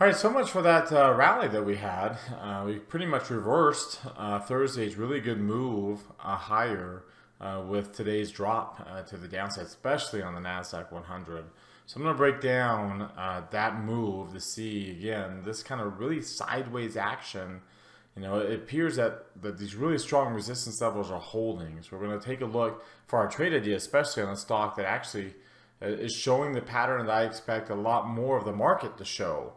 All right, so much for that rally that we had. We pretty much reversed Thursday's really good move higher with today's drop to the downside, especially on the NASDAQ 100. So I'm going to break down that move to see, again, this kind of really sideways action. You know, it appears that these really strong resistance levels are holding. So we're going to take a look for our trade idea, especially on a stock that actually is showing the pattern that I expect a lot more of the market to show.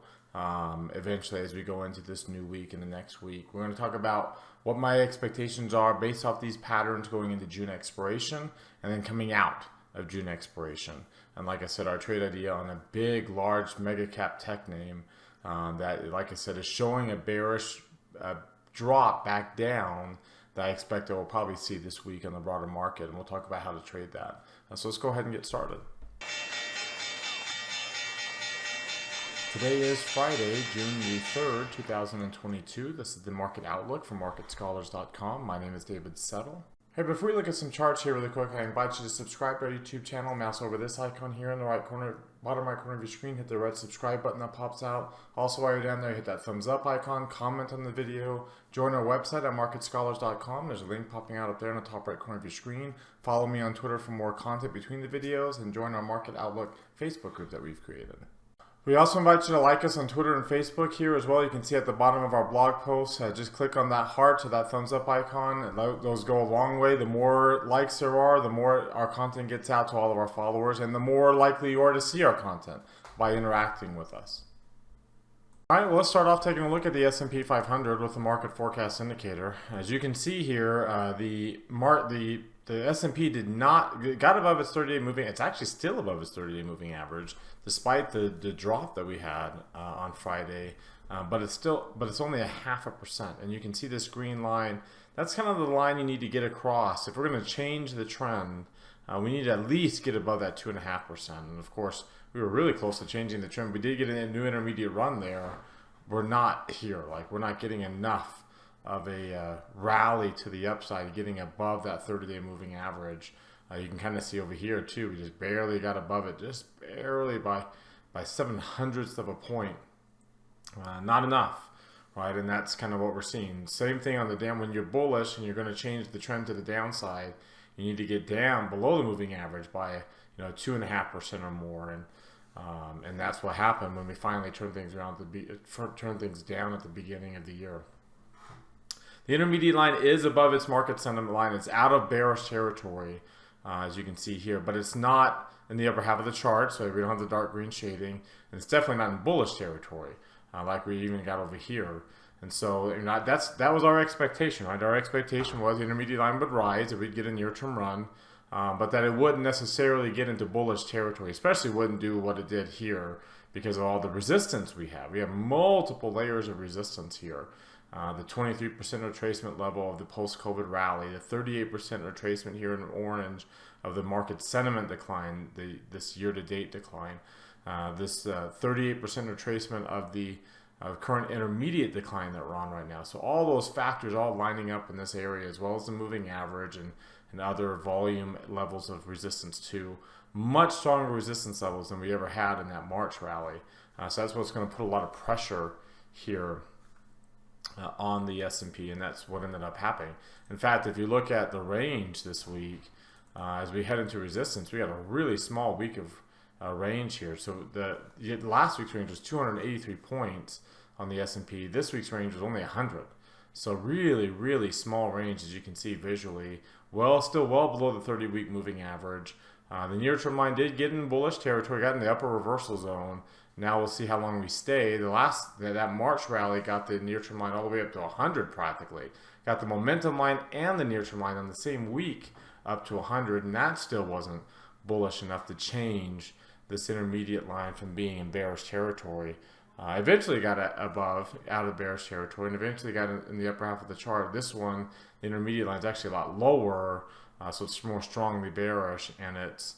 Eventually, as we go into this new week and the next week, we're going to talk about what my expectations are based off these patterns going into June expiration and then coming out of June expiration. And like I said, our trade idea on a big, large mega cap tech name that, like I said, is showing a bearish drop back down that I expect that we'll probably see this week on the broader market. And we'll talk about how to trade that. So let's go ahead and get started. Today is Friday, June the 3rd, 2022. This is the market outlook from MarketScholars.com. My name is David Settle. Hey, before we look at some charts here really quick, I invite you to subscribe to our YouTube channel. Mouse over this icon here in the right corner, bottom right corner of your screen. Hit the red subscribe button that pops out. Also, while you're down there, hit that thumbs up icon, comment on the video. Join our website at MarketScholars.com. There's a link popping out up there in the top right corner of your screen. Follow me on Twitter for more content between the videos, and join our Market Outlook Facebook group that we've created. We also invite you to like us on Twitter and Facebook here as well. You can see at the bottom of our blog post, just click on that heart or that thumbs up icon. And those go a long way. The more likes there are, the more our content gets out to all of our followers, and the more likely you are to see our content by interacting with us. All right, well, let's start off taking a look at the S&P 500 with the market forecast indicator. As you can see here, the S&P got above its 30-day moving. It's actually still above its 30-day moving average, despite the drop that we had on Friday. But it's only 0.5%, and you can see this green line. That's kind of the line you need to get across if we're going to change the trend. We need to at least get above that 2.5%. And of course, we were really close to changing the trend. We did get a new intermediate run there. We're not here. We're not getting enough of a rally to the upside, getting above that 30-day moving average. You can kind of see over here too, we just barely got above it, just barely by 0.07 of a point. Not enough, right? And that's kind of what we're seeing. Same thing on the down. When you're bullish and you're going to change the trend to the downside, you need to get down below the moving average by 2.5% or more. And that's what happened when we finally turned things around turn things down at the beginning of the year. The intermediate line is above its market sentiment line. It's out of bearish territory, as you can see here, but it's not in the upper half of the chart, so we don't have the dark green shading, and it's definitely not in bullish territory, like we even got over here. And so that was our expectation, right? Our expectation was the intermediate line would rise, that we'd get a near-term run, but that it wouldn't necessarily get into bullish territory, especially wouldn't do what it did here because of all the resistance we have. We have multiple layers of resistance here. The 23% retracement level of the post-COVID rally, the 38% retracement here in orange of the market sentiment decline, this year-to-date decline, this 38% retracement of the current intermediate decline that we're on right now. So all those factors all lining up in this area, as well as the moving average and other volume levels of resistance too. Much stronger resistance levels than we ever had in that March rally. So that's what's going to put a lot of pressure here on the S&P, and that's what ended up happening. In fact, if you look at the range this week, as we head into resistance, we got a really small week of range here. So last week's range was 283 points on the S&P. This week's range was only 100. So really, really small range, as you can see visually. Still well below the 30-week moving average. The near-term line did get in bullish territory, got in the upper reversal zone. Now we'll see how long we stay. That March rally got the near-term line all the way up to 100 practically. Got the momentum line and the near-term line on the same week up to 100, and that still wasn't bullish enough to change this intermediate line from being in bearish territory. Eventually got out of bearish territory, and eventually got in the upper half of the chart. This one, the intermediate line, is actually a lot lower, so it's more strongly bearish, and it's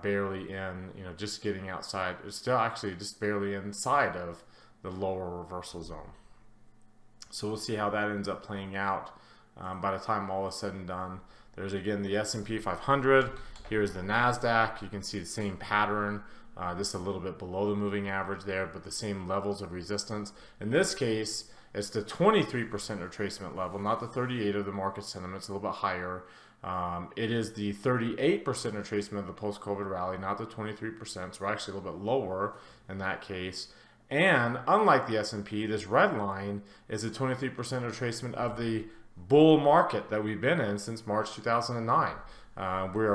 barely in, just getting outside. It's still actually just barely inside of the lower reversal zone. So we'll see how that ends up playing out by the time all is said and done. There's again the S&P 500. Here's the NASDAQ. You can see the same pattern Just a little bit below the moving average there, but the same levels of resistance. In this case, it's the 23% retracement level, not the 38 of the market sentiment. It's a little bit higher. It is the 38% retracement of the post-COVID rally, not the 23%. So we're actually a little bit lower in that case. And unlike the S&P, this red line is a 23% retracement of the bull market that we've been in since March 2009. We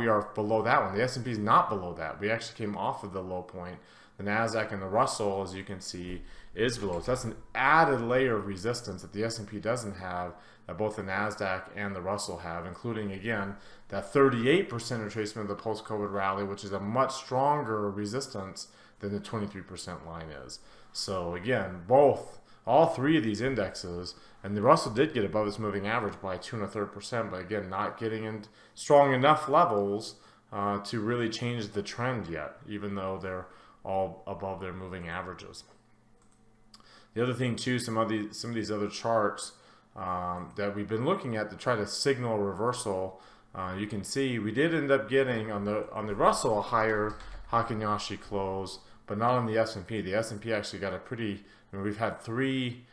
are below that one. The S&P is not below that. We actually came off of the low point. The Nasdaq and the Russell, as you can see, is below. So that's an added layer of resistance that the S&P doesn't have, that both the Nasdaq and the Russell have, including, again, that 38% retracement of the post-COVID rally, which is a much stronger resistance than the 23% line is. So again, all three of these indexes, and the Russell did get above its moving average by 2 1/3%, but again, not getting in strong enough levels to really change the trend yet, even though they're all above their moving averages. The other thing too, some of these other charts that we've been looking at to try to signal a reversal, you can see we did end up getting on the Russell a higher Hakinyashi close, but not on the S&P. The S&P actually got a pretty, we've had three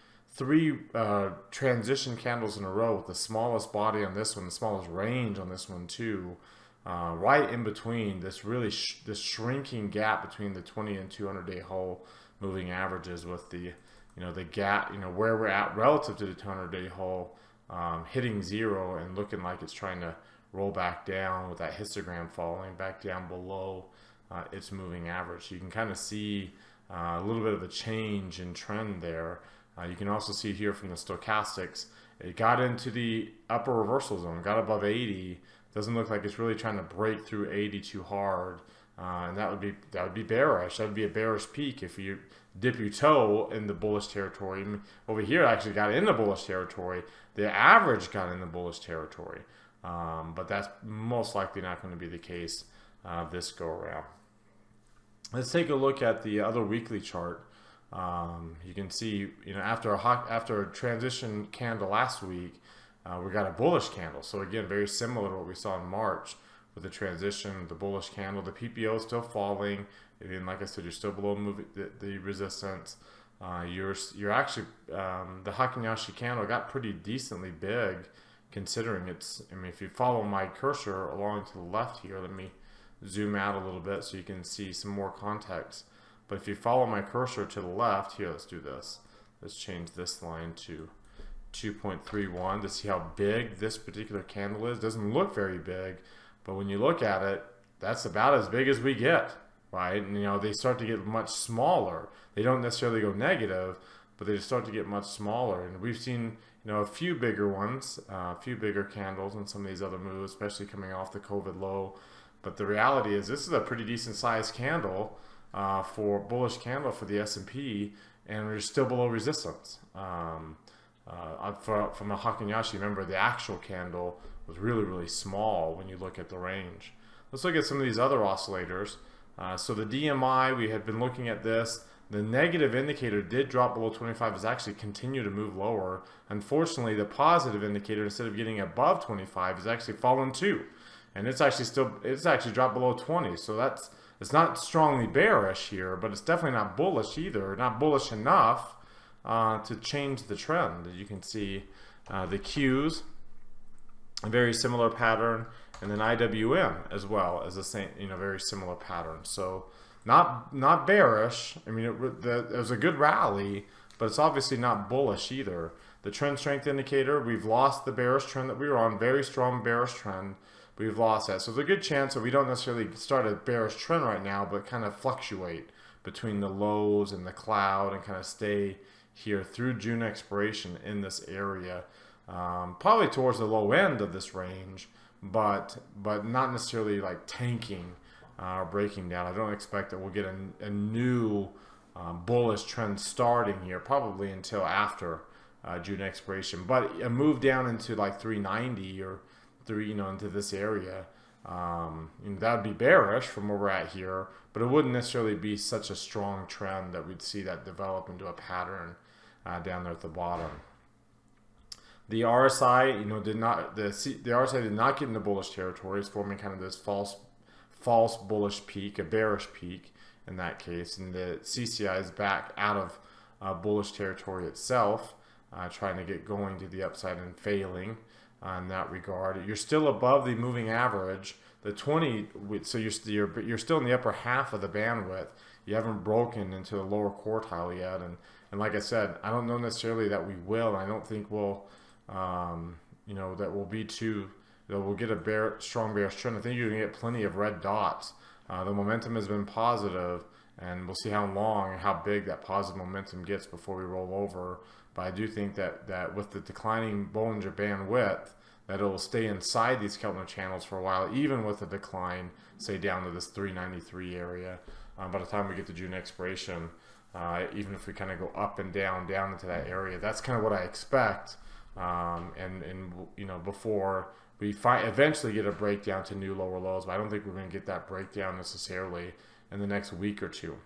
transition candles in a row with the smallest body on this one, the smallest range on this one too, right in between this really this shrinking gap between the 20 and 200-day whole moving averages, with the the gap, where we're at relative to the 200-day whole hitting zero and looking like it's trying to roll back down, with that histogram falling back down below its moving average. So you can kind of see a little bit of a change in trend there. You can also see here from the stochastics, it got into the upper reversal zone, got above 80. Doesn't look like it's really trying to break through 80 too hard, and that would be bearish. That would be a bearish peak if you dip your toe in the bullish territory. Over here, it actually got in the bullish territory. The average got in the bullish territory, but that's most likely not going to be the case this go around. Let's take a look at the other weekly chart. You can see, after a transition candle last week, we got a bullish candle. So again, very similar to what we saw in March with the transition, the bullish candle. The PPO is still falling. And like I said, you're still below the resistance. You're actually the Hakinyashi candle got pretty decently big, considering it's. If you follow my cursor along to the left here, let me zoom out a little bit so you can see some more context. But if you follow my cursor to the left, here, let's do this. Let's change this line to 2.31 to see how big this particular candle is. Doesn't look very big, but when you look at it, that's about as big as we get, right? And they start to get much smaller. They don't necessarily go negative, but they start to get much smaller. And we've seen a few bigger ones, a few bigger candles in some of these other moves, especially coming off the COVID low. But the reality is this is a pretty decent sized candle for bullish candle for the S&P, and we're still below resistance. From a Hakinyashi, remember the actual candle was really, really small when you look at the range. Let's look at some of these other oscillators. So the DMI, we had been looking at this. The negative indicator did drop below 25, has actually continued to move lower. Unfortunately, the positive indicator, instead of getting above 25, has actually fallen too. And it's actually dropped below 20. So it's not strongly bearish here, but it's definitely not bullish either. Not bullish enough to change the trend. As you can see, the Qs, a very similar pattern, and then IWM as well as the same, very similar pattern. So not bearish. It was a good rally, but it's obviously not bullish either. The trend strength indicator, we've lost the bearish trend that we were on, very strong bearish trend. We've lost that. So there's a good chance that we don't necessarily start a bearish trend right now, but kind of fluctuate between the lows and the cloud and kind of stay here through June expiration in this area. Probably towards the low end of this range, but not necessarily like tanking or breaking down. I don't expect that we'll get a new bullish trend starting here, probably until after June expiration. But a move down into like 390 or into this area, that would be bearish from where we're at here, but it wouldn't necessarily be such a strong trend that we'd see that develop into a pattern down there at the bottom. The RSI, the RSI did not get in the bullish territory. It's forming kind of this false false bullish peak, a bearish peak in that case, and the CCI is back out of bullish territory itself, trying to get going to the upside and failing in that regard. You're still above the moving average, the 20, so you're still in the upper half of the bandwidth. You haven't broken into the lower quartile yet, and like I said, I don't know necessarily that we will. I don't think we'll, that we'll be too, that we'll get a strong bearish trend. I think you're gonna get plenty of red dots. The momentum has been positive, and we'll see how long and how big that positive momentum gets before we roll over. But I do think that with the declining Bollinger Band width, that it will stay inside these Keltner channels for a while, even with a decline, say down to this 393 area. By the time we get to June expiration, even if we kind of go up and down into that area, that's kind of what I expect. Before we eventually get a breakdown to new lower lows, but I don't think we're going to get that breakdown necessarily in the next week or two.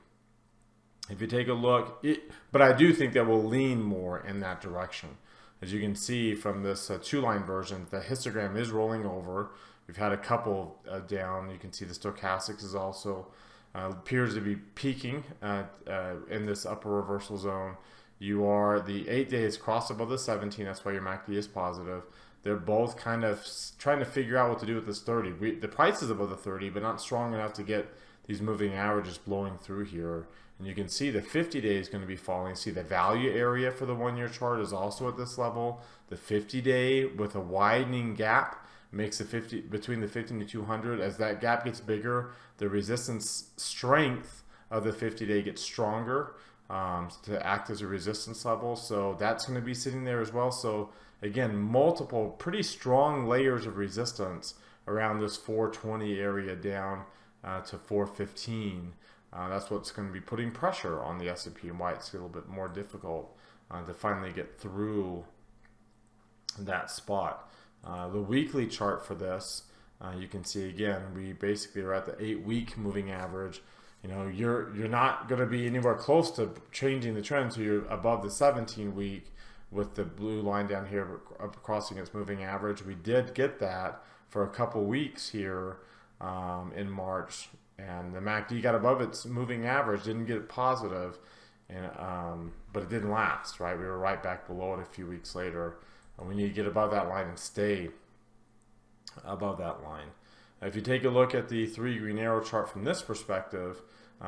If you take a look, but I do think that we'll lean more in that direction. As you can see from this two-line version, the histogram is rolling over. We've had a couple down. You can see the stochastics is also appears to be peaking in this upper reversal zone. The 8-day is crossed above the 17. That's why your MACD is positive. They're both kind of trying to figure out what to do with this 30. The price is above the 30, but not strong enough to get these moving averages blowing through here. And you can see the 50-day is going to be falling. See the value area for the 1-year chart is also at this level. The 50-day with a widening gap makes the 50 between the 50 and the 200. As that gap gets bigger, the resistance strength of the 50-day gets stronger to act as a resistance level. So that's going to be sitting there as well. So again, multiple pretty strong layers of resistance around this 420 area down to 415. That's what's going to be putting pressure on the S&P and why it's a little bit more difficult to finally get through that spot. The weekly chart for this, you can see again, we basically are at the 8-week moving average. You're not going to be anywhere close to changing the trend, so you're above the 17-week with the blue line down here crossing its moving average. We did get that for a couple weeks here in March, and the MACD got above its moving average, didn't get it positive, and but it didn't last, right? We were right back below it a few weeks later, and we need to get above that line and stay above that line. If you take a look at the 3 green arrow chart from this perspective,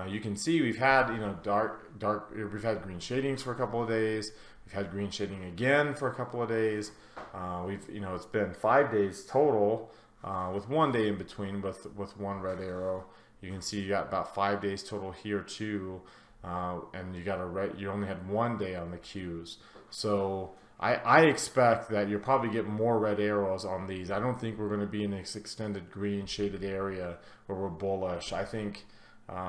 you can see we've had we've had green shadings for a couple of days. We've had green shading again for a couple of days. It's been 5 days total, with 1 day in between with one red arrow. You can see you got about 5 days total here too, and you only had 1 day on the Qs. So I expect that you'll probably get more red arrows on these. I don't think we're going to be in this extended green shaded area where we're bullish. I think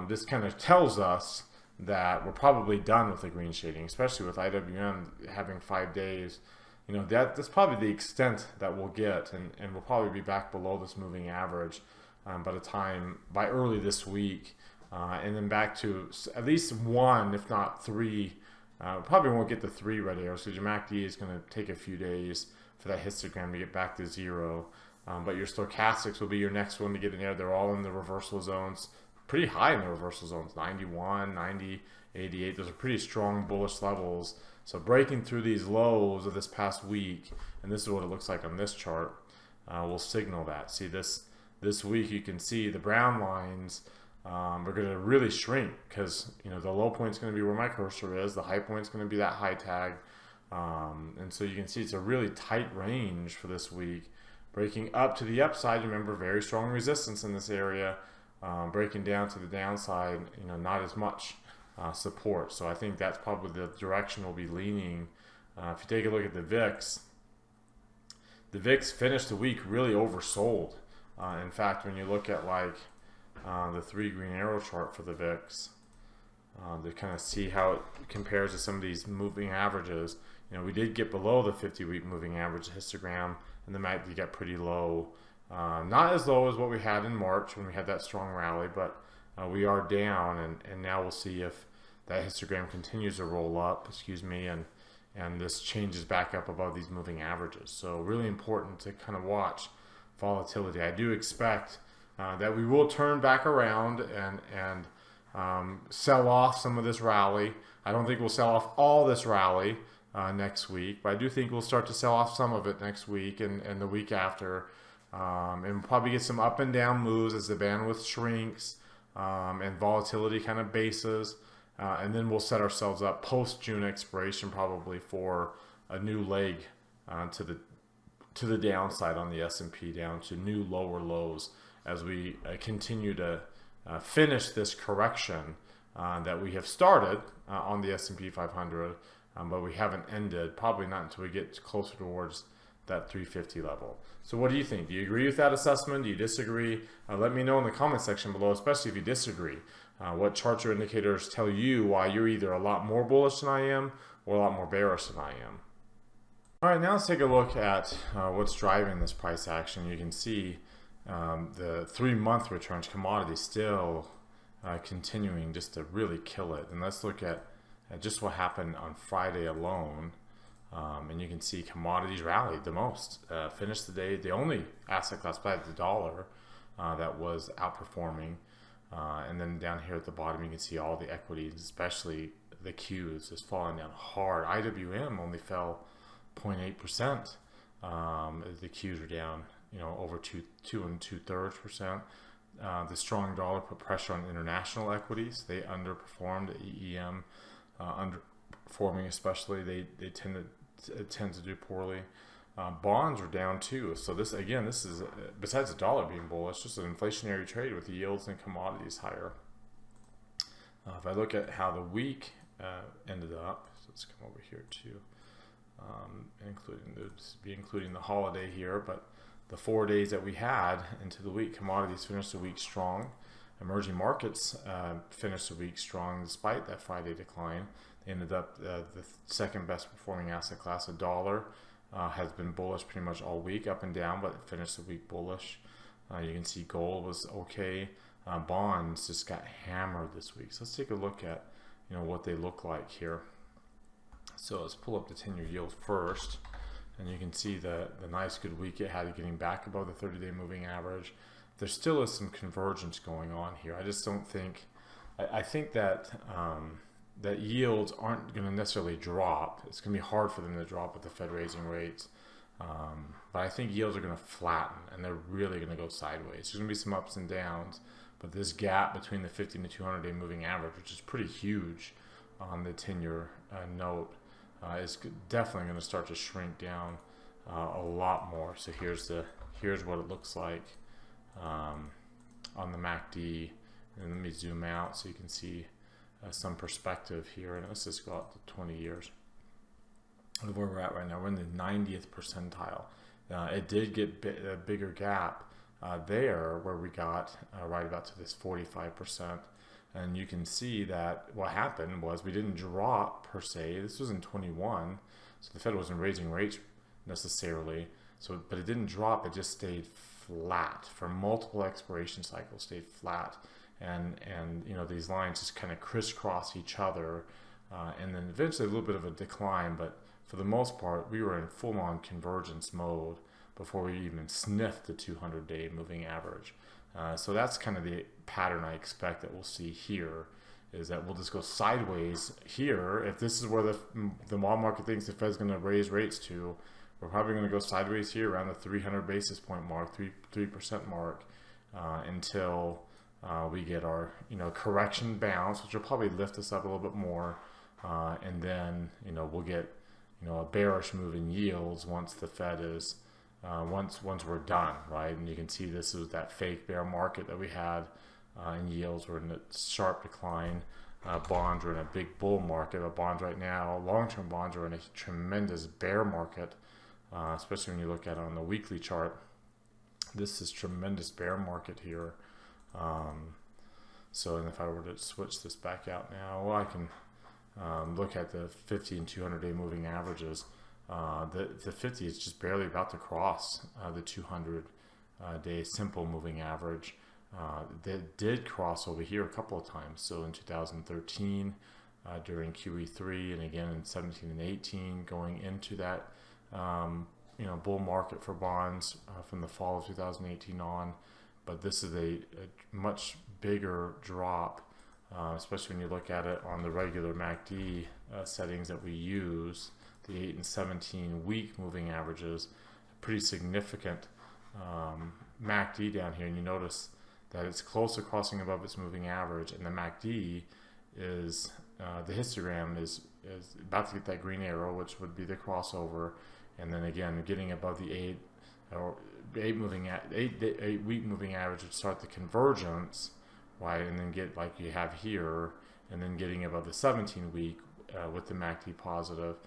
this kind of tells us that we're probably done with the green shading, especially with IWM having 5 days. That's probably the extent that we'll get, and we'll probably be back below this moving average by early this week, and then back to at least 1, if not 3. Probably won't get the 3 red arrows because your MACD is going to take a few days for that histogram to get back to 0. But your stochastics will be your next one to get in there. They're all in the reversal zones, pretty high in the reversal zones, 91, 90, 88. Those are pretty strong bullish levels. So breaking through these lows of this past week, and this is what it looks like on this chart, will signal that. See this week, you can see the brown lines are going to really shrink because the low point is going to be where my cursor is, the high point is going to be that high tag, and so you can see it's a really tight range for this week. Breaking up to the upside, remember, very strong resistance in this area. Breaking down to the downside, not as much support. So I think that's probably the direction we'll be leaning. If you take a look at the VIX finished the week really oversold. In fact, when you look at the 3 green arrow chart for the VIX, to kind of see how it compares to some of these moving averages, we did get below the 50-week moving average histogram, and the MACD got pretty low. Not as low as what we had in March when we had that strong rally, but we are down, and now we'll see if that histogram continues to roll up, and this changes back up above these moving averages. So really important to kind of watch volatility. I do expect that we will turn back around and sell off some of this rally. I don't think we'll sell off all this rally next week, but I do think we'll start to sell off some of it next week and the week after. And we'll probably get some up and down moves as the bandwidth shrinks and volatility kind of bases. And then we'll set ourselves up post-June expiration probably for a new leg to the downside on the S&P, down to new lower lows as we continue to finish this correction that we have started on the S&P 500, but we haven't ended, probably not until we get closer towards that 350 level. So what do you think? Do you agree with that assessment? Do you disagree? Let me know in the comment section below, especially if you disagree. What charts or indicators tell you why you're either a lot more bullish than I am or a lot more bearish than I am. All right, now let's take a look at what's driving this price action. You can see the 3-month returns, commodities still continuing just to really kill it. And let's look at just what happened on Friday alone. And you can see commodities rallied the most, finished the day, the only asset class besides the dollar that was outperforming. And then down here at the bottom, you can see all the equities, especially the Qs, is falling down hard. IWM only fell 0.8%. The Qs are down, over 2 2.2%. The strong dollar put pressure on international equities. They underperformed. EEM underperforming, especially. They tend to do poorly. Bonds are down too. So this is besides the dollar being bullish, just an inflationary trade with the yields and commodities higher. If I look at how the week ended up, so let's come over here too, including the holiday here, but the 4 days that we had into the week, commodities finished the week strong. Emerging markets finished the week strong despite that Friday decline. They ended up the second best performing asset class. A dollar has been bullish pretty much all week, up and down, but it finished the week bullish. You can see gold was okay. Bonds just got hammered this week. So let's take a look at what they look like here. So let's pull up the 10-year yield first, and you can see the nice good week it had, getting back above the 30-day moving average. There still is some convergence going on here. I just don't think, I think that that yields aren't going to necessarily drop. It's going to be hard for them to drop with the Fed raising rates. But I think yields are going to flatten, and they're really going to go sideways. There's going to be some ups and downs, but this gap between the 50 and the 200-day moving average, which is pretty huge on the 10-year note, is definitely going to start to shrink down a lot more. So here's what it looks like on the MACD, and let me zoom out so you can see some perspective here. And let's just go out to 20 years of where we're at right now. We're in the 90th percentile. It did get a bigger gap there where we got right about to this 45%. And you can see that what happened was we didn't drop per se. This was in 21, so the Fed wasn't raising rates necessarily. So, but it didn't drop. It just stayed flat for multiple expiration cycles. Stayed flat, and these lines just kind of crisscross each other, and then eventually a little bit of a decline. But for the most part, we were in full-on convergence mode before we even sniffed the 200-day moving average. So that's kind of the pattern I expect that we'll see here, is that we'll just go sideways here. If this is where the mall market thinks the Fed's going to raise rates to, we're probably going to go sideways here around the 300 basis point mark, 3% mark, until we get our correction bounce, which will probably lift us up a little bit more, and then we'll get a bearish move in yields once the Fed is once we're done, right? And you can see this is that fake bear market that we had in yields. We're in a sharp decline. Bonds are in a big bull market. But bonds right now, long-term bonds are in a tremendous bear market, especially when you look at it on the weekly chart. This is tremendous bear market here. So, and if I were to switch this back out now, well, I can look at the 50 and 200-day moving averages. The 50 is just barely about to cross the 200-day simple moving average. That did cross over here a couple of times. So in 2013 during QE3, and again in 17 and 18, going into that bull market for bonds from the fall of 2018 on. but this is a much bigger drop, especially when you look at it on the regular MACD settings that we use, the 8 and 17 week moving averages, pretty significant MACD down here, and you notice that it's close to crossing above its moving average, and the MACD is, the histogram is about to get that green arrow, which would be the crossover, and then again getting above the 8 week moving average would start the convergence, right, and then get like you have here, and then getting above the 17 week with the MACD positive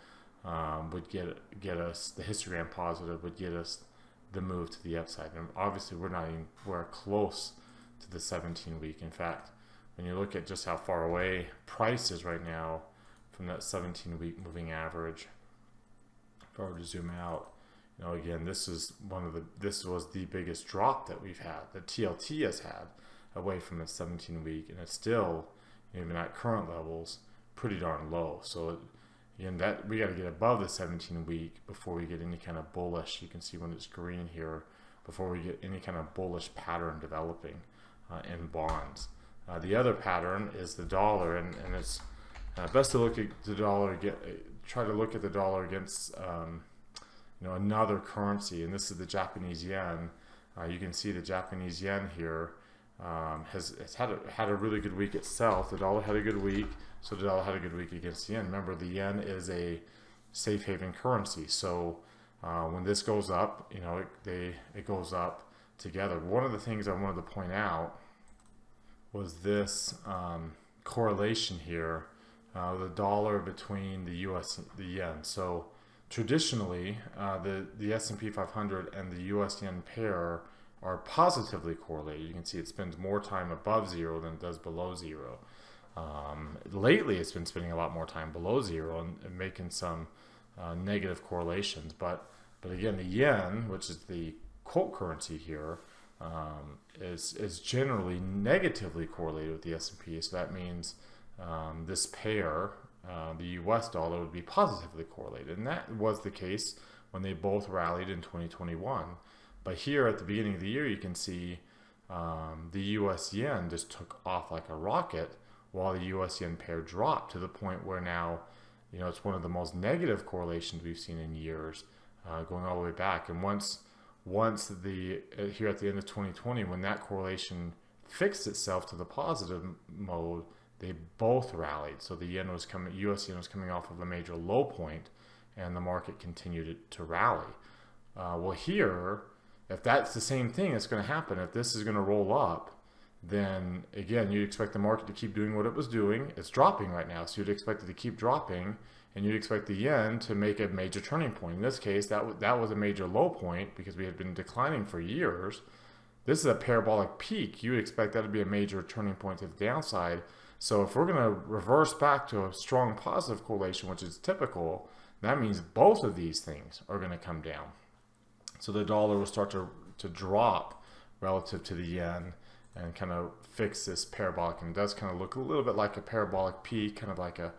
would get us, the histogram positive would get us the move to the upside. And obviously we're close to the 17 week. In fact, when you look at just how far away price is right now from that 17 week moving average, if I were to zoom out, you know, again, this was the biggest drop that we've had, that TLT has had, away from its 17 week, and it's still, even at current levels, pretty darn low. So again, that we got to get above the 17 week before we get any kind of bullish. You can see when it's green here, before we get any kind of bullish pattern developing in bonds. The other pattern is the dollar, and it's best to look at the dollar, try to look at the dollar against another currency, and this is the Japanese yen. You can see the Japanese yen here has had a really good week itself. The dollar had a good week, so the dollar had a good week against the yen. Remember, the yen is a safe haven currency, so when this goes up, it goes up together. One of the things I wanted to point out was this correlation here, the dollar between the US and the yen. So traditionally, the S&P 500 and the US yen pair are positively correlated. You can see it spends more time above zero than it does below zero. Lately, it's been spending a lot more time below zero and making some negative correlations. But again, the yen, which is the quote currency here, is generally negatively correlated with the S&P. So that means this pair, the US dollar, would be positively correlated. And that was the case when they both rallied in 2021. But here at the beginning of the year, you can see the US yen just took off like a rocket, while the US yen pair dropped to the point where now, it's one of the most negative correlations we've seen in years, going all the way back. And once here at the end of 2020, when that correlation fixed itself to the positive mode, they both rallied. So the US yen was coming off of a major low point, and the market continued to rally. Well, here, if that's the same thing that's going to happen, if this is going to roll up, then again, you'd expect the market to keep doing what it was doing. It's dropping right now, so you'd expect it to keep dropping, and you'd expect the yen to make a major turning point. In this case, that was a major low point because we had been declining for years. This is a parabolic peak. You would expect that to be a major turning point to the downside. So if we're going to reverse back to a strong positive correlation, which is typical, that means both of these things are going to come down. So the dollar will start to drop relative to the yen and kind of fix this parabolic. And it does kind of look a little bit like a parabolic peak, kind of like a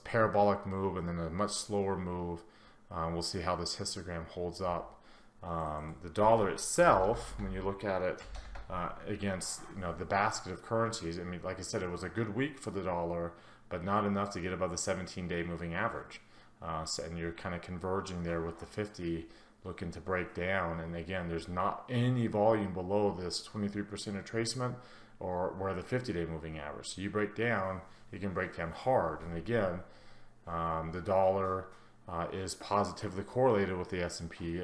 parabolic move and then a much slower move. We'll see how this histogram holds up. The dollar itself, when you look at it against the basket of currencies, I mean, like I said, it was a good week for the dollar, but not enough to get above the 17-day moving average. And you're kind of converging there with the 50 looking to break down. And again, there's not any volume below this 23% retracement or where the 50-day moving average. So you break down, you can break down hard. And again, the dollar is positively correlated with the S&P,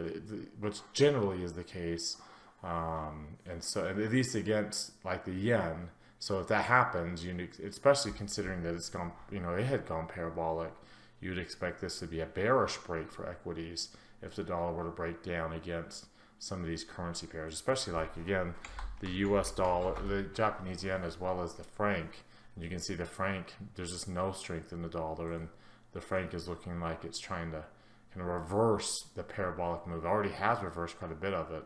which generally is the case. And so at least against like the yen. So if that happens, especially considering that it's gone, it had gone parabolic, you'd expect this to be a bearish break for equities if the dollar were to break down against some of these currency pairs, especially like, again, the US dollar, the Japanese yen, as well as the franc. And you can see the franc, there's just no strength in the dollar, and the franc is looking like it's trying to kind of reverse the parabolic move. It already has reversed quite a bit of it,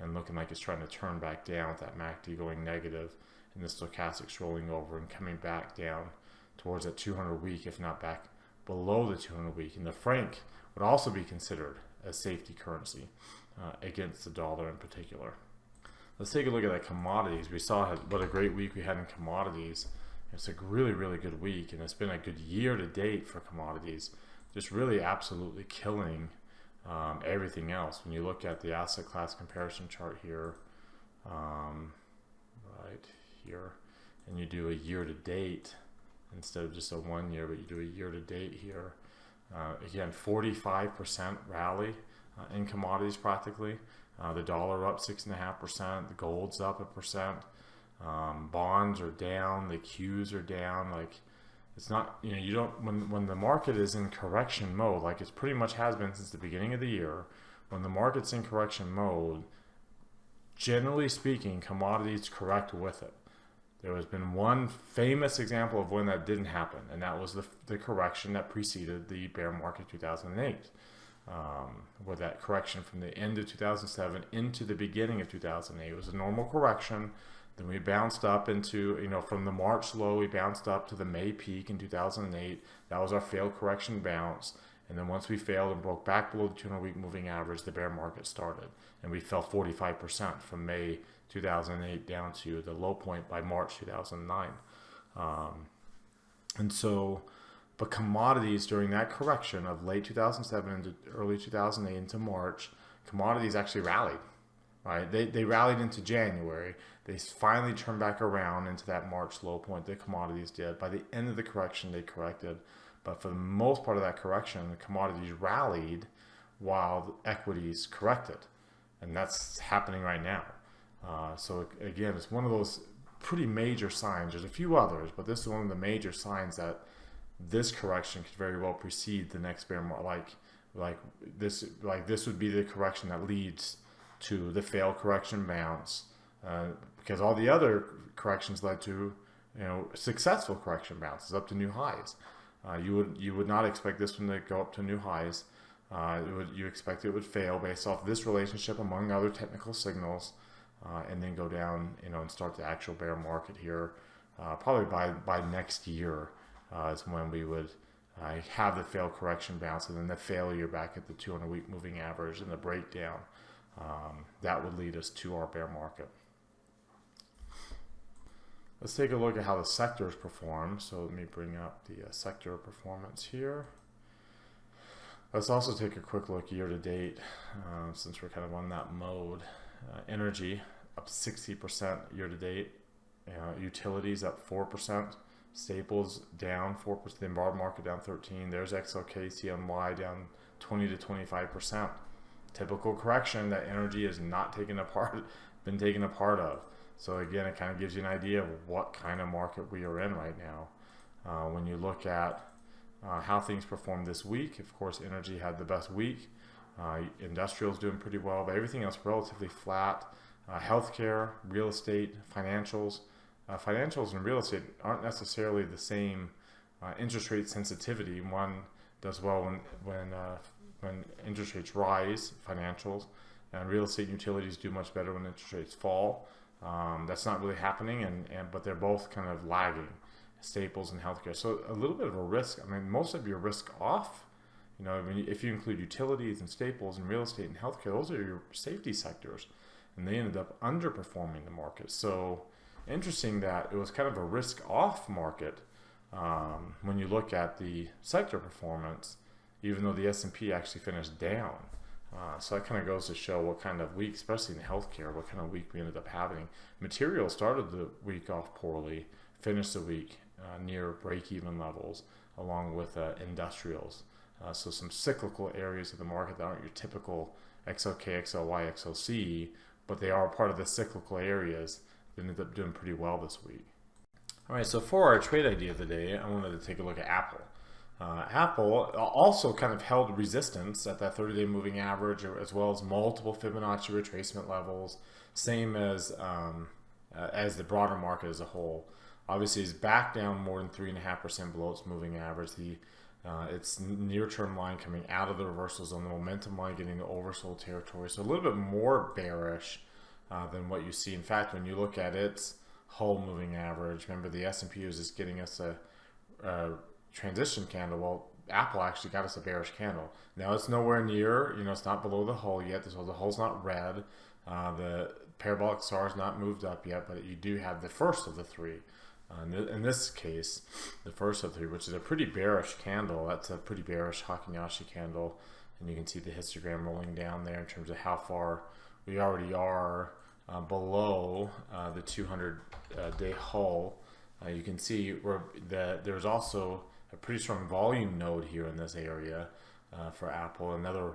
and looking like it's trying to turn back down with that MACD going negative, and the stochastics rolling over and coming back down towards that 200 week, if not back below the 200 week. And the franc would also be considered a safety currency against the dollar in particular. Let's take a look at the commodities. We saw what a great week we had in commodities. It's a really, really good week, and it's been a good year to date for commodities. Just really absolutely killing everything else. When you look at the asset class comparison chart here, right here, and you do a year to date instead of just a 1 year, but you do a year to date here. Again, 45% rally in commodities practically. The dollar up 6.5%, the gold's up 1%, bonds are down, the Qs are down. Like, it's not, you don't, when the market is in correction mode, like it pretty much has been since the beginning of the year, when the market's in correction mode, generally speaking, commodities correct with it. There has been one famous example of when that didn't happen, and that was the correction that preceded the bear market 2008. Where that correction from the end of 2007 into the beginning of 2008 was a normal correction. Then we bounced up into, from the March low, we bounced up to the May peak in 2008. That was our failed correction bounce. And then once we failed and broke back below the 200-week moving average, the bear market started. And we fell 45% from May 2008 down to the low point by March 2009. But commodities during that correction of late 2007 into early 2008 into March, commodities actually rallied, right? They rallied into January. They finally turned back around into that March low point that commodities did. By the end of the correction, they corrected. But for the most part of that correction, the commodities rallied while the equities corrected. And that's happening right now. So again, it's one of those pretty major signs. There's a few others, but this is one of the major signs that this correction could very well precede the next bear market. Like this would be the correction that leads to the failed correction bounce, because all the other corrections led to successful correction bounces up to new highs. You would not expect this one to go up to new highs. You expect it would fail based off this relationship among other technical signals, and then go down and start the actual bear market here, probably by next year. Is when we would have the failed correction bounce, and then the failure back at the 200-week moving average and the breakdown. That would lead us to our bear market. Let's take a look at how the sectors perform. So let me bring up the sector performance here. Let's also take a quick look year to date, since we're kind of on that mode. Energy up 60% year to date. Utilities up 4%. Staples down 4%, the embargo market down 13%. There's XLK, CNY down 20 to 25%. Typical correction that energy is not been taken a part of. So again, it kind of gives you an idea of what kind of market we are in right now. When you look at how things performed this week, of course, energy had the best week. Industrial's doing pretty well, but everything else relatively flat. Healthcare, real estate, financials. Financials and real estate aren't necessarily the same interest rate sensitivity. One does well when interest rates rise, financials, and real estate and utilities do much better when interest rates fall. That's not really happening, but they're both kind of lagging, staples and healthcare. So a little bit of a risk. I mean, most of your risk off. If you include utilities and staples and real estate and healthcare, those are your safety sectors, and they ended up underperforming the market. So interesting that it was kind of a risk-off market when you look at the sector performance, even though the S&P actually finished down. So that kind of goes to show what kind of week, especially in healthcare, what kind of week we ended up having. Materials started the week off poorly, finished the week near break-even levels, along with industrials. So some cyclical areas of the market that aren't your typical XLK, XLY, XLC, but they are part of the cyclical areas. Ended up doing pretty well this week. All right, so for our trade idea of the day, I wanted to take a look at Apple. Apple also kind of held resistance at that 30-day moving average, as well as multiple Fibonacci retracement levels, same as the broader market as a whole. Obviously, it's back down more than 3.5% below its moving average. Its near-term line coming out of the reversal zone, the momentum line getting to oversold territory, so a little bit more bearish than what you see. In fact, when you look at its whole moving average, remember the S&P was just getting us a transition candle. Well, Apple actually got us a bearish candle. Now it's nowhere near, it's not below the hull yet. So the hull's not red. The parabolic star has not moved up yet, but you do have the first of the three. In this case, the first of three, which is a pretty bearish candle. That's a pretty bearish Hakunashi candle. And you can see the histogram rolling down there in terms of how far we already are below the 200-day hull. You can see there's also a pretty strong volume node here in this area for Apple. Another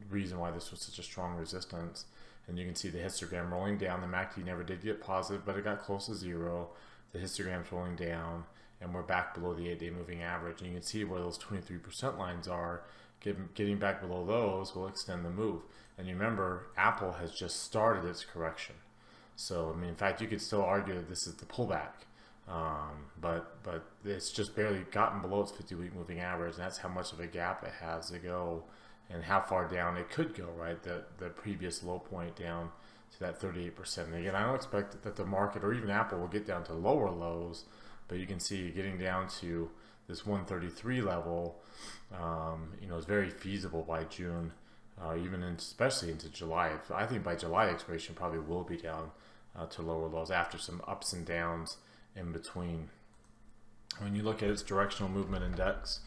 reason why this was such a strong resistance. And you can see the histogram rolling down. The MACD never did get positive, but it got close to zero. The histogram's rolling down, and we're back below the 8-day moving average. And you can see where those 23% lines are. Getting back below those will extend the move. And you remember, Apple has just started its correction. So, I mean, in fact, you could still argue that this is the pullback. But it's just barely gotten below its 50-week moving average, and that's how much of a gap it has to go and how far down it could go, right? The previous low point down to that 38%. And again, I don't expect that the market or even Apple will get down to lower lows, but you can see getting down to this 133 level, is very feasible by June, especially into July. I think by July expiration probably will be down to lower lows after some ups and downs in between. When you look at its directional movement index,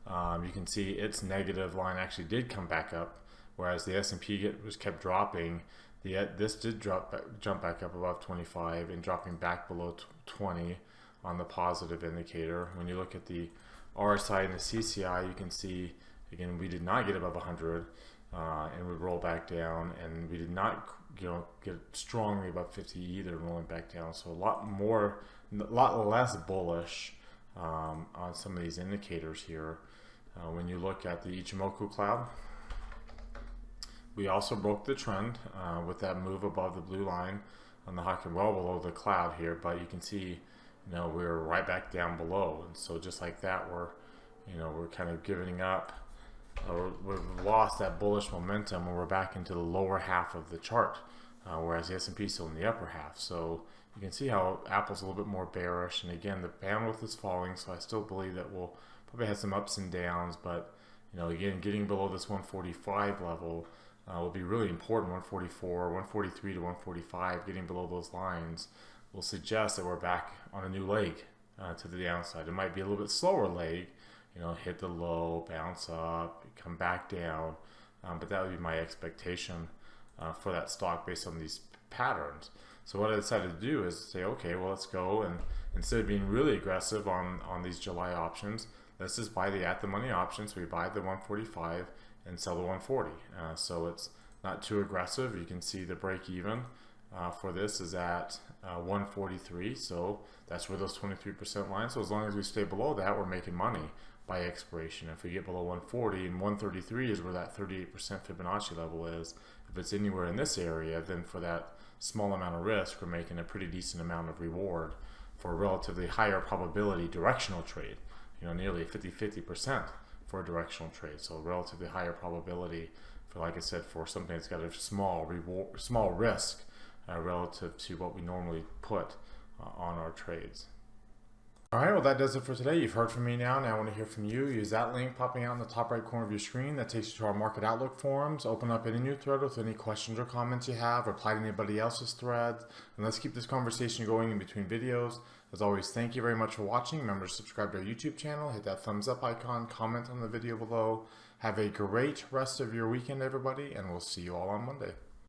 you can see its negative line actually did come back up, whereas the S&P was kept dropping. This did jump back up above 25 and dropping back below 20 on the positive indicator. When you look at the RSI and the CCI, you can see, again, we did not get above 100 and we roll back down, and we did not get strongly above 50 either, rolling back down. So a lot less bullish on some of these indicators here. When you look at the Ichimoku cloud, we also broke the trend with that move above the blue line on the Hawk, well below the cloud here, but you can see, we're right back down below. And so just like that, we're kind of giving up. We've lost that bullish momentum, and we're back into the lower half of the chart, whereas the S&P is still in the upper half. So you can see how Apple's a little bit more bearish, and again, the bandwidth is falling, so I still believe that we'll probably have some ups and downs, but again, getting below this 145 level will be really important. 144, 143 to 145, getting below those lines will suggest that we're back on a new leg to the downside. It might be a little bit slower leg, hit the low, bounce up, come back down, but that would be my expectation for that stock based on these patterns. So what I decided to do is say, okay, well, let's go, and instead of being really aggressive on these July options, let's just buy the at-the-money options. We buy the 145 and sell the 140. So it's not too aggressive. You can see the break even for this is at 143. So that's where those 23% lines. So as long as we stay below that, we're making money by expiration. If we get below 140, and 133 is where that 38% Fibonacci level is. If it's anywhere in this area, then for that small amount of risk, we're making a pretty decent amount of reward for a relatively higher probability directional trade. Nearly 50% for a directional trade. So relatively higher probability for, like I said, for something that's got a small risk relative to what we normally put on our trades. All right, well, that does it for today. You've heard from me now. Now I want to hear from you. Use that link popping out in the top right corner of your screen. That takes you to our Market Outlook forums. Open up any new thread with any questions or comments you have. Reply to anybody else's threads. And let's keep this conversation going in between videos. As always, thank you very much for watching. Remember to subscribe to our YouTube channel. Hit that thumbs up icon. Comment on the video below. Have a great rest of your weekend, everybody. And we'll see you all on Monday.